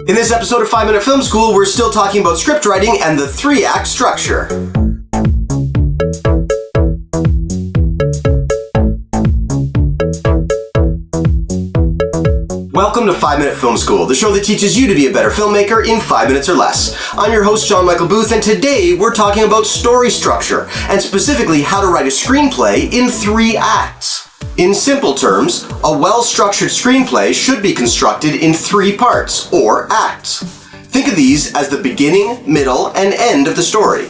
In this episode of 5 Minute Film School, we're still talking about script writing and the 3-act structure. Welcome to 5 Minute Film School, the show that teaches you to be a better filmmaker in 5 minutes or less. I'm your host, Jon-Michael Booth, and today we're talking about story structure, and specifically how to write a screenplay in 3 acts. In simple terms, a well-structured screenplay should be constructed in 3 parts, or acts. Think of these as the beginning, middle, and end of the story.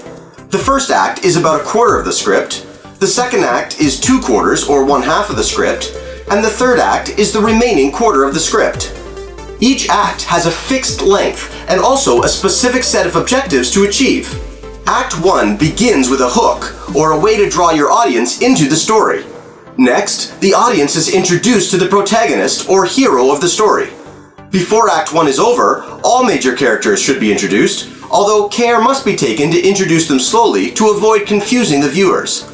The first act is about a quarter of the script, the second act is 2 quarters, or 1/2 of the script, and the third act is the remaining quarter of the script. Each act has a fixed length and also a specific set of objectives to achieve. Act 1 begins with a hook, or a way to draw your audience into the story. Next, the audience is introduced to the protagonist or hero of the story. Before Act 1 is over, all major characters should be introduced, although care must be taken to introduce them slowly to avoid confusing the viewers.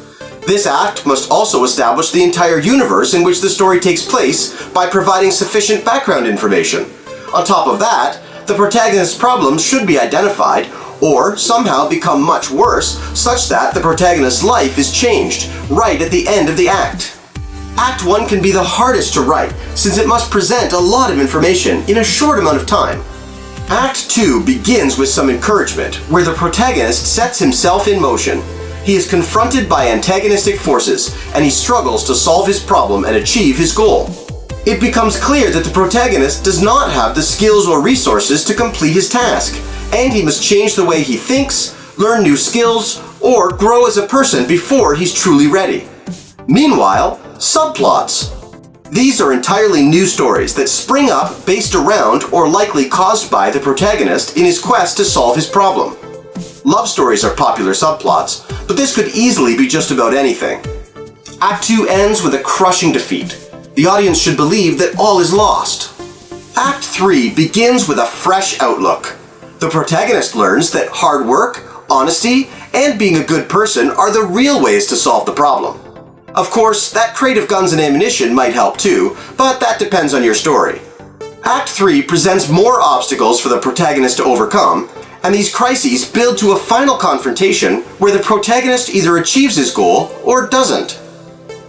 This act must also establish the entire universe in which the story takes place by providing sufficient background information. On top of that, the protagonist's problems should be identified or somehow become much worse such that the protagonist's life is changed right at the end of the act. Act 1 can be the hardest to write since it must present a lot of information in a short amount of time. Act 2 begins with some encouragement where the protagonist sets himself in motion. He is confronted by antagonistic forces and he struggles to solve his problem and achieve his goal. It becomes clear that the protagonist does not have the skills or resources to complete his task, and he must change the way he thinks, learn new skills, or grow as a person before he's truly ready. Meanwhile, subplots. These are entirely new stories that spring up based around or likely caused by the protagonist in his quest to solve his problem. Love stories are popular subplots, but this could easily be just about anything. Act 2 ends with a crushing defeat. The audience should believe that all is lost. Act 3 begins with a fresh outlook. The protagonist learns that hard work, honesty, and being a good person are the real ways to solve the problem. Of course, that crate of guns and ammunition might help too, but that depends on your story. Act 3 presents more obstacles for the protagonist to overcome, and these crises build to a final confrontation where the protagonist either achieves his goal or doesn't.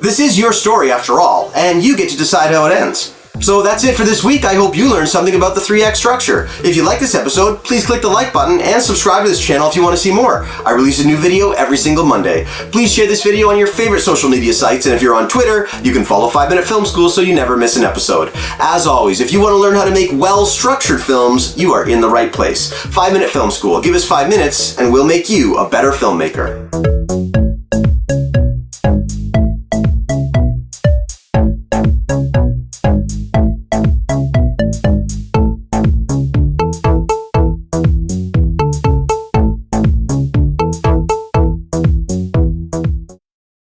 This is your story after all, and you get to decide how it ends. So that's it for this week. I hope you learned something about the 3-act structure. If you like this episode, please click the like button and subscribe to this channel if you want to see more. I release a new video every single Monday. Please share this video on your favorite social media sites, and if you're on Twitter, you can follow 5 Minute Film School so you never miss an episode. As always, if you want to learn how to make well-structured films, you are in the right place. 5 Minute Film School. Give us 5 minutes and we'll make you a better filmmaker.